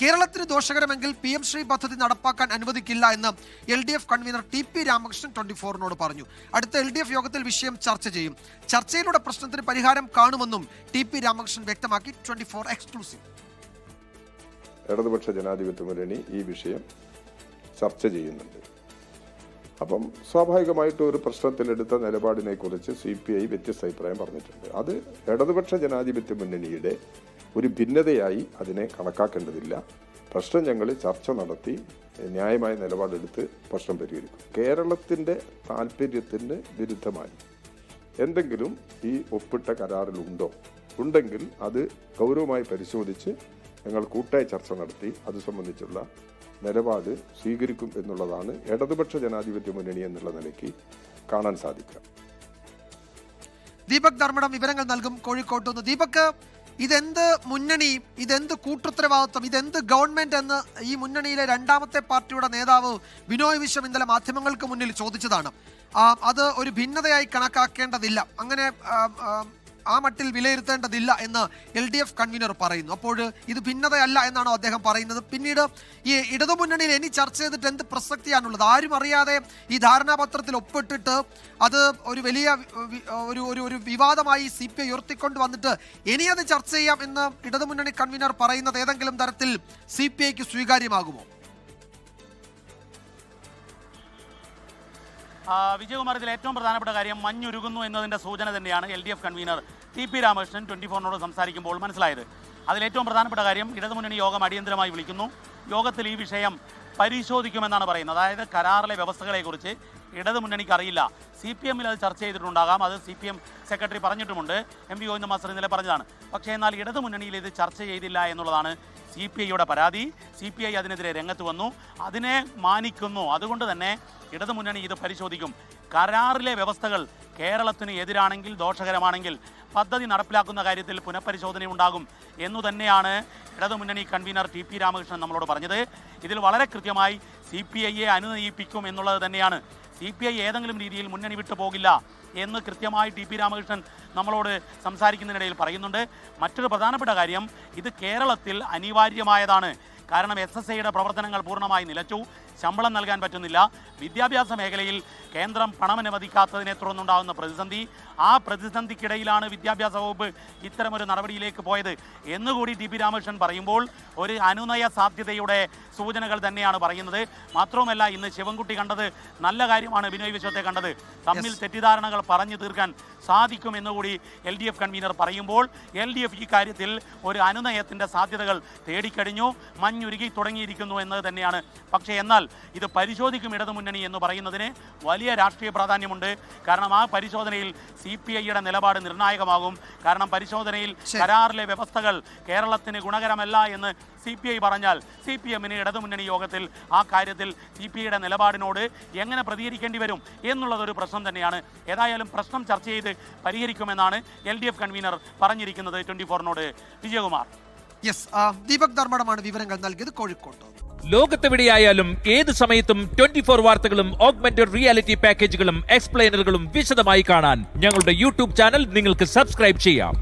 കേരളത്തിന് ദോഷകരമെങ്കിൽ PM ശ്രീ പദ്ധതി നടപ്പാക്കാൻ അനുവദിക്കില്ല എന്ന് LDF കൺവീനർ TP രാമകൃഷ്ണൻ 24നോട് പറഞ്ഞു. അടുത്ത LDF യോഗത്തിൽ വിഷയം ചർച്ച ചെയ്യും. ചർച്ചയിലൂടെ പ്രശ്നത്തിന് പരിഹാരം കാണുമെന്നും TP രാമകൃഷ്ണൻ വ്യക്തമാക്കി. 24 എക്സ്ക്ലൂസീവ്. ഇടതുപക്ഷ ജനാധിപത്യ മുന്നണി ഈ വിഷയം ചർച്ച ചെയ്യുന്നുണ്ട്. അപ്പം സ്വാഭാവികമായിട്ട് ഒരു പ്രശ്നത്തിലെടുത്ത നിലപാടിനെ കുറിച്ച് CPI വ്യത്യസ്ത അഭിപ്രായം പറഞ്ഞിട്ടുണ്ട്. അത് ഇടതുപക്ഷ ജനാധിപത്യ മുന്നണിയുടെ ഒരു ഭിന്നതയായി അതിനെ കണക്കാക്കേണ്ടതില്ല. പ്രശ്നം ഞങ്ങൾ ചർച്ച നടത്തി ന്യായമായ നിലപാടെടുത്ത് പ്രശ്നം പരിഹരിക്കും. കേരളത്തിൻ്റെ താല്പര്യത്തിന് വിരുദ്ധമായി എന്തെങ്കിലും ഈ ഒപ്പിട്ട കരാറിലുണ്ടോ? ഉണ്ടെങ്കിൽ അത് ഗൗരവമായി പരിശോധിച്ച് ഞങ്ങൾ കൂട്ടായ ചർച്ച നടത്തി അത് സംബന്ധിച്ചുള്ള നിലപാട് സ്വീകരിക്കും എന്നുള്ളതാണ് ഇടതുപക്ഷ ജനാധിപത്യ മുന്നണി എന്നുള്ള നിലയ്ക്ക് കാണാൻ സാധിക്കുക. ദീപക് ധർമ്മടം വിവരങ്ങൾ നൽകും കോഴിക്കോട്ട് നിന്ന്. ദീപക്, ഇതെന്ത് മുന്നണി, ഇതെന്ത് കൂട്ടുത്തരവാദിത്വം, ഇതെന്ത് ഗവൺമെന്റ് എന്ന് ഈ മുന്നണിയിലെ രണ്ടാമത്തെ പാർട്ടിയുടെ നേതാവ് ബിനോയ് വിശ്വം ഇന്നലെ മാധ്യമങ്ങൾക്ക് മുന്നിൽ ചോദിച്ചതാണ്. അത് ഒരു ഭിന്നതയായി കണക്കാക്കേണ്ടതില്ല, അങ്ങനെ ആ മട്ടിൽ വിലയിരുത്തേണ്ടതില്ല എന്ന് LDF കൺവീനർ പറയുന്നു. അപ്പോൾ ഇത് ഭിന്നതയല്ല എന്നാണോ അദ്ദേഹം പറയുന്നത്? പിന്നീട് ഈ ഇടതുമുന്നണിയിൽ ഇനി ചർച്ച ചെയ്തിട്ട് എന്ത് പ്രസക്തിയാണുള്ളത്? ആരും അറിയാതെ ഈ ധാരണാപത്രത്തിൽ ഒപ്പിട്ടിട്ട് അത് ഒരു വലിയ ഒരു വിവാദമായി CPI ഉയർത്തിക്കൊണ്ട് വന്നിട്ട് ഇനി അത് ചർച്ച ചെയ്യാം എന്ന് ഇടതുമുന്നണി കൺവീനർ പറയുന്നത് ഏതെങ്കിലും തരത്തിൽ CPIക്ക് സ്വീകാര്യമാകുമോ? വിജയകുമാർ, ഇതിൽ ഏറ്റവും പ്രധാനപ്പെട്ട കാര്യം മഞ്ഞുരുകുന്നു എന്നതിൻ്റെ സൂചന തന്നെയാണ് LDF കൺവീനർ TP രാമകൃഷ്ണൻ 24നോട് സംസാരിക്കുമ്പോൾ മനസ്സിലായത്. അതിലേറ്റവും പ്രധാനപ്പെട്ട കാര്യം ഇടതുമുന്നണി യോഗം അടിയന്തരമായി വിളിക്കുന്നു. യോഗത്തിൽ ഈ വിഷയം പരിശോധിക്കുമെന്നാണ് പറയുന്നത്. അതായത് കരാറിലെ വ്യവസ്ഥകളെക്കുറിച്ച് ഇടതുമുന്നണിക്ക് അറിയില്ല. CPMൽ അത് ചർച്ച ചെയ്തിട്ടുണ്ടാകാം, അത് CPM സെക്രട്ടറി പറഞ്ഞിട്ടുമുണ്ട്. MV ഗോവിന്ദ മാസ്റ്റർ ഇന്നലെ പറഞ്ഞതാണ്. പക്ഷേ എന്നാൽ ഇടതുമുന്നണിയിൽ ഇത് ചർച്ച ചെയ്തില്ല എന്നുള്ളതാണ് CPIയുടെ പരാതി. CPI അതിനെതിരെ രംഗത്ത് വന്നു, അതിനെ മാനിക്കുന്നു. അതുകൊണ്ട് തന്നെ ഇടതുമുന്നണി ഇത് പരിശോധിക്കും. കരാറിലെ വ്യവസ്ഥകൾ കേരളത്തിന് എതിരാണെങ്കിൽ, ദോഷകരമാണെങ്കിൽ പദ്ധതി നടപ്പിലാക്കുന്ന കാര്യത്തിൽ പുനഃപരിശോധന ഉണ്ടാകും എന്നു തന്നെയാണ് ഇടതുമുന്നണി കൺവീനർ TP രാമകൃഷ്ണൻ നമ്മളോട് പറഞ്ഞത്. ഇതിൽ വളരെ കൃത്യമായി CPIയെ അനുനയിപ്പിക്കും എന്നുള്ളത് തന്നെയാണ്. CPI ഏതെങ്കിലും രീതിയിൽ മുന്നണി വിട്ടു പോകില്ല എന്ന് കൃത്യമായി TP രാമകൃഷ്ണൻ നമ്മളോട് സംസാരിക്കുന്നതിനിടയിൽ പറയുന്നുണ്ട്. മറ്റൊരു പ്രധാനപ്പെട്ട കാര്യം, ഇത് കേരളത്തിൽ അനിവാര്യമായതാണ്. കാരണം SSIയുടെ പ്രവർത്തനങ്ങൾ പൂർണ്ണമായി നിലച്ചു, ശമ്പളം നൽകാൻ പറ്റുന്നില്ല. വിദ്യാഭ്യാസ മേഖലയിൽ കേന്ദ്രം പണമനുവദിക്കാത്തതിനെ തുടർന്നുണ്ടാകുന്ന പ്രതിസന്ധി, ആ പ്രതിസന്ധിക്കിടയിലാണ് വിദ്യാഭ്യാസ വകുപ്പ് ഇത്തരമൊരു നടപടിയിലേക്ക് പോയത് എന്നുകൂടി TP രാമകൃഷ്ണൻ പറയുമ്പോൾ ഒരു അനുനയ സാധ്യതയുടെ സൂചനകൾ തന്നെയാണ് പറയുന്നത്. മാത്രവുമല്ല, ഇന്ന് ശിവൻകുട്ടി കണ്ടത് നല്ല കാര്യമാണ്, ബിനോയ് വിശ്വത്തെ കണ്ടത്. തമ്മിൽ തെറ്റിദ്ധാരണകൾ പറഞ്ഞു തീർക്കാൻ സാധിക്കുമെന്നുകൂടി LDF കൺവീനർ പറയുമ്പോൾ LDF ഈ കാര്യത്തിൽ ഒരു അനുനയത്തിൻ്റെ സാധ്യതകൾ തേടിക്കഴിഞ്ഞു, മഞ്ഞുരുകി തുടങ്ങിയിരിക്കുന്നു എന്നത് തന്നെയാണ്. പക്ഷേ എന്നാൽ ഇത് പരിശോധിക്കും ഇടതുമുന്നണി എന്ന് പറയുന്നതിന് വലിയ രാഷ്ട്രീയ പ്രാധാന്യമുണ്ട്. കാരണം ആ പരിശോധനയിൽ CPIയുടെ നിലപാട് നിർണായകമാകും. കാരണം പരിശോധനയിൽ കരാറിലെ വ്യവസ്ഥകൾ കേരളത്തിന് ഗുണകരമല്ല എന്ന് CPI പറഞ്ഞാൽ CPMന് ഇടതുമുന്നണി യോഗത്തിൽ ആ കാര്യത്തിൽ CPIയുടെ നിലപാടിനോട് എങ്ങനെ പ്രതികരിക്കേണ്ടി വരും എന്നുള്ളതൊരു പ്രശ്നം തന്നെയാണ്. ഏതായാലും പ്രശ്നം ചർച്ച ചെയ്ത് പരിഹരിക്കുമെന്നാണ് LDF കൺവീനർ പറഞ്ഞിരിക്കുന്നത് 24നോട്. വിജയകുമാർ. ദീപക് ധർമ്മടമാണ് വിവരങ്ങൾ നൽകിയത് കോഴിക്കോട്ട്. ലോകത്തെവിടെയായാലും ഏത് സമയത്തും 24 വാർത്തകളും ഓഗ്മെന്റഡ് റിയാലിറ്റി പാക്കേജുകളും എക്സ്പ്ലെയിനറുകളും വിശദമായി കാണാൻ ഞങ്ങളുടെ YouTube ചാനൽ നിങ്ങൾക്ക് സബ്സ്ക്രൈബ് ചെയ്യാം.